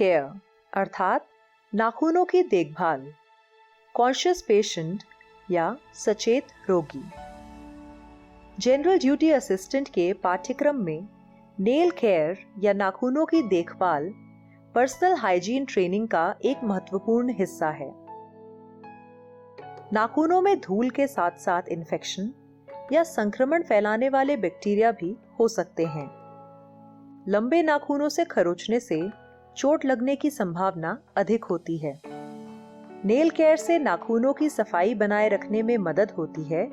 Care अर्थात नाखूनों की देखभाल, कॉन्शियस पेशेंट या सचेत रोगी। जनरल ड्यूटी असिस्टेंट के पाठ्यक्रम में नेल केयर या नाखूनों की देखभाल पर्सनल हाइजीन ट्रेनिंग का एक महत्वपूर्ण हिस्सा है। नाखूनों में धूल के साथ साथ इन्फेक्शन या संक्रमण फैलाने वाले बैक्टीरिया भी हो सकते हैं। लंबे नाखूनों से खरोंचने से चोट लगने की संभावना अधिक होती है। नेल केयर से नाखूनों की सफाई बनाए रखने में मदद होती है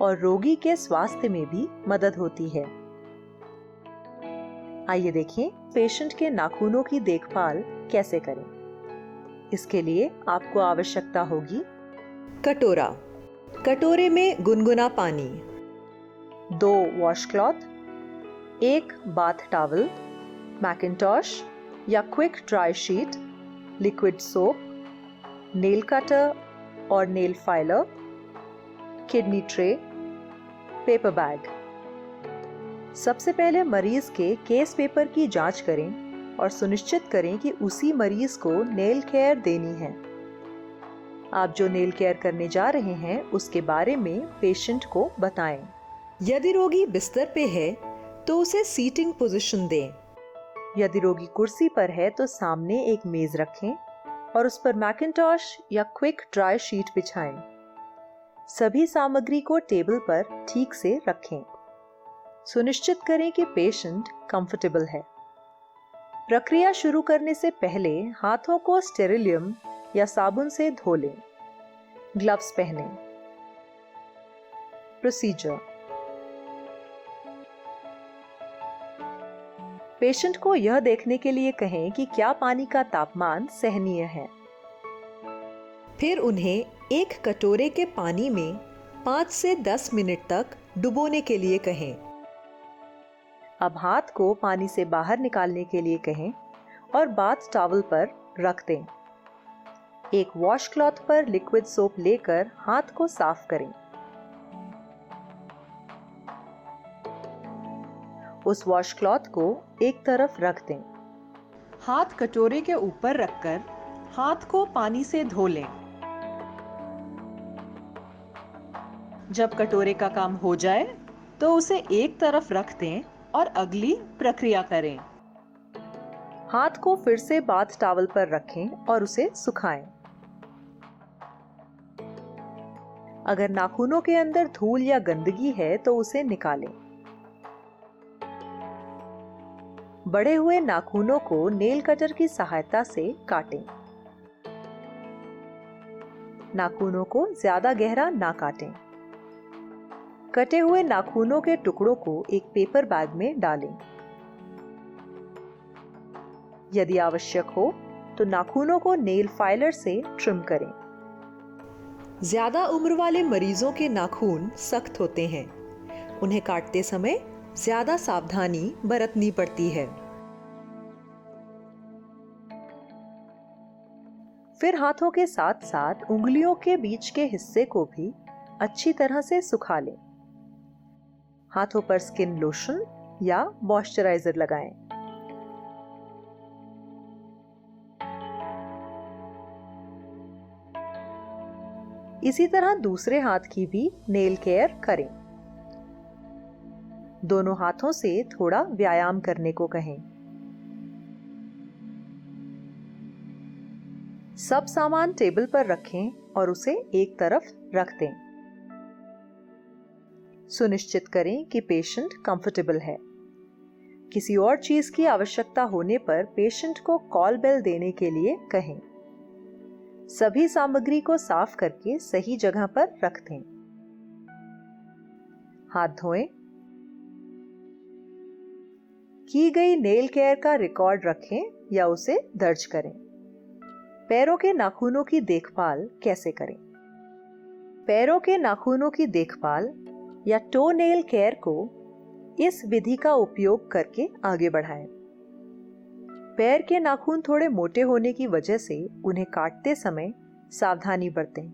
और रोगी के स्वास्थ्य में भी मदद होती है। आइए देखें पेशेंट के नाखूनों की देखभाल कैसे करें। इसके लिए आपको आवश्यकता होगी कटोरा, कटोरे में गुनगुना पानी, 2 wash cloth, 1 bath towel, mackintosh या quick dry sheet, liquid soap, nail cutter और nail filer, kidney tray, paper bag. सबसे पहले मरीज के केस पेपर की जांच करें और सुनिश्चित करें कि उसी मरीज को नेल केयर देनी है। आप जो नेल केयर करने जा रहे हैं उसके बारे में पेशेंट को बताएं। यदि रोगी बिस्तर पे है तो उसे सीटिंग पोजीशन दें। यदि रोगी कुर्सी पर है तो सामने एक मेज रखें और उस पर मैकिन्टॉश या क्विक ड्राई शीट बिछाएं। सभी सामग्री को टेबल पर ठीक से रखें। सुनिश्चित करें कि पेशेंट कंफर्टेबल है। प्रक्रिया शुरू करने से पहले हाथों को स्टेरिलियम या साबुन से धो लें। ग्लव्स पहनें। प्रोसीजर। पेशेंट को यह देखने के लिए कहें कि क्या पानी का तापमान सहनीय है। फिर उन्हें एक कटोरे के पानी में 5 से 10 मिनट तक डुबोने के लिए कहें। अब हाथ को पानी से बाहर निकालने के लिए कहें और बाथ टॉवल पर रख दें। एक वॉश क्लॉथ पर लिक्विड सोप लेकर हाथ को साफ करें। उस वॉश क्लॉथ को एक तरफ रख दें। हाथ कटोरे के ऊपर रखकर हाथ को पानी से धो लें। जब कटोरे का काम हो जाए तो उसे एक तरफ रख दें और अगली प्रक्रिया करें। हाथ को फिर से बाथ टॉवल पर रखें और उसे सुखाएं। अगर नाखूनों के अंदर धूल या गंदगी है तो उसे निकालें। बढ़े हुए नाखूनों को नेल कटर की सहायता से काटें। नाखूनों को ज्यादा गहरा ना काटें। कटे हुए नाखूनों के टुकड़ों को एक पेपर बैग में डालें। यदि आवश्यक हो तो नाखूनों को नेल फाइलर से ट्रिम करें। ज्यादा उम्र वाले मरीजों के नाखून सख्त होते हैं। उन्हें काटते समय ज्यादा सावधानी बरतनी पड़ती है। फिर हाथों के साथ साथ उंगलियों के बीच के हिस्से को भी अच्छी तरह से सुखा लें। हाथों पर स्किन लोशन या मॉइस्चराइजर लगाएं। इसी तरह दूसरे हाथ की भी नेल केयर करें। दोनों हाथों से थोड़ा व्यायाम करने को कहें। सब सामान टेबल पर रखें और उसे एक तरफ रख दें। सुनिश्चित करें कि पेशेंट कंफर्टेबल है। किसी और चीज की आवश्यकता होने पर पेशेंट को कॉल बेल देने के लिए कहें। सभी सामग्री को साफ करके सही जगह पर रख दें। हाथ धोएं। की गई नेल केयर का रिकॉर्ड रखें या उसे दर्ज करें। पैरों के नाखूनों की देखभाल कैसे करें? पैरों के नाखूनों की देखभाल या टो नेल केयर को इस विधि का उपयोग करके आगे बढ़ाएं। पैर के नाखून थोड़े मोटे होने की वजह से उन्हें काटते समय सावधानी बरतें।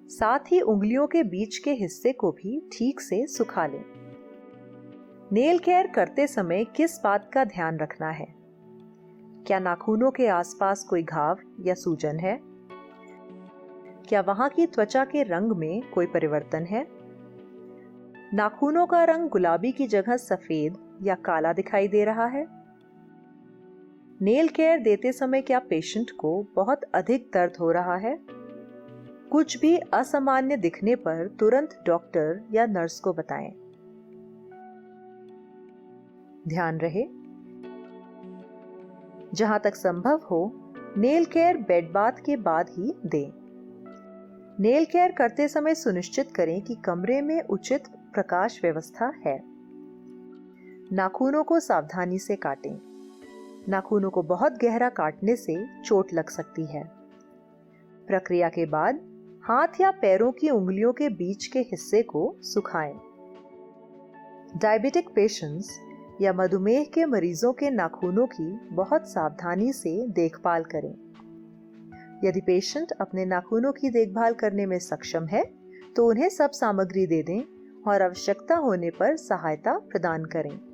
साथ ही उंगलियों के बीच के हिस्से को भी ठीक से सुखा लें। नेल केयर करते समय किस बात का ध्यान रखना है? क्या नाखूनों के आसपास कोई घाव या सूजन है? क्या वहां की त्वचा के रंग में कोई परिवर्तन है? नाखूनों का रंग गुलाबी की जगह सफेद या काला दिखाई दे रहा है? नेल केयर देते समय क्या पेशेंट को बहुत अधिक दर्द हो रहा है? कुछ भी असामान्य दिखने पर तुरंत डॉक्टर या नर्स को बताएं। ध्यान रहे, जहां तक संभव हो नेल केयर बेड बाथ के बाद ही दें। नेल केयर करते समय सुनिश्चित करें कि कमरे में उचित प्रकाश व्यवस्था है। नाखूनों को सावधानी से काटें। नाखूनों को बहुत गहरा काटने से चोट लग सकती है। प्रक्रिया के बाद हाथ या पैरों की उंगलियों के बीच के हिस्से को सुखाएं। डायबिटिक पेशेंट्स या मधुमेह के मरीजों के नाखूनों की बहुत सावधानी से देखभाल करें। यदि पेशेंट अपने नाखूनों की देखभाल करने में सक्षम है तो उन्हें सब सामग्री दे दें और आवश्यकता होने पर सहायता प्रदान करें।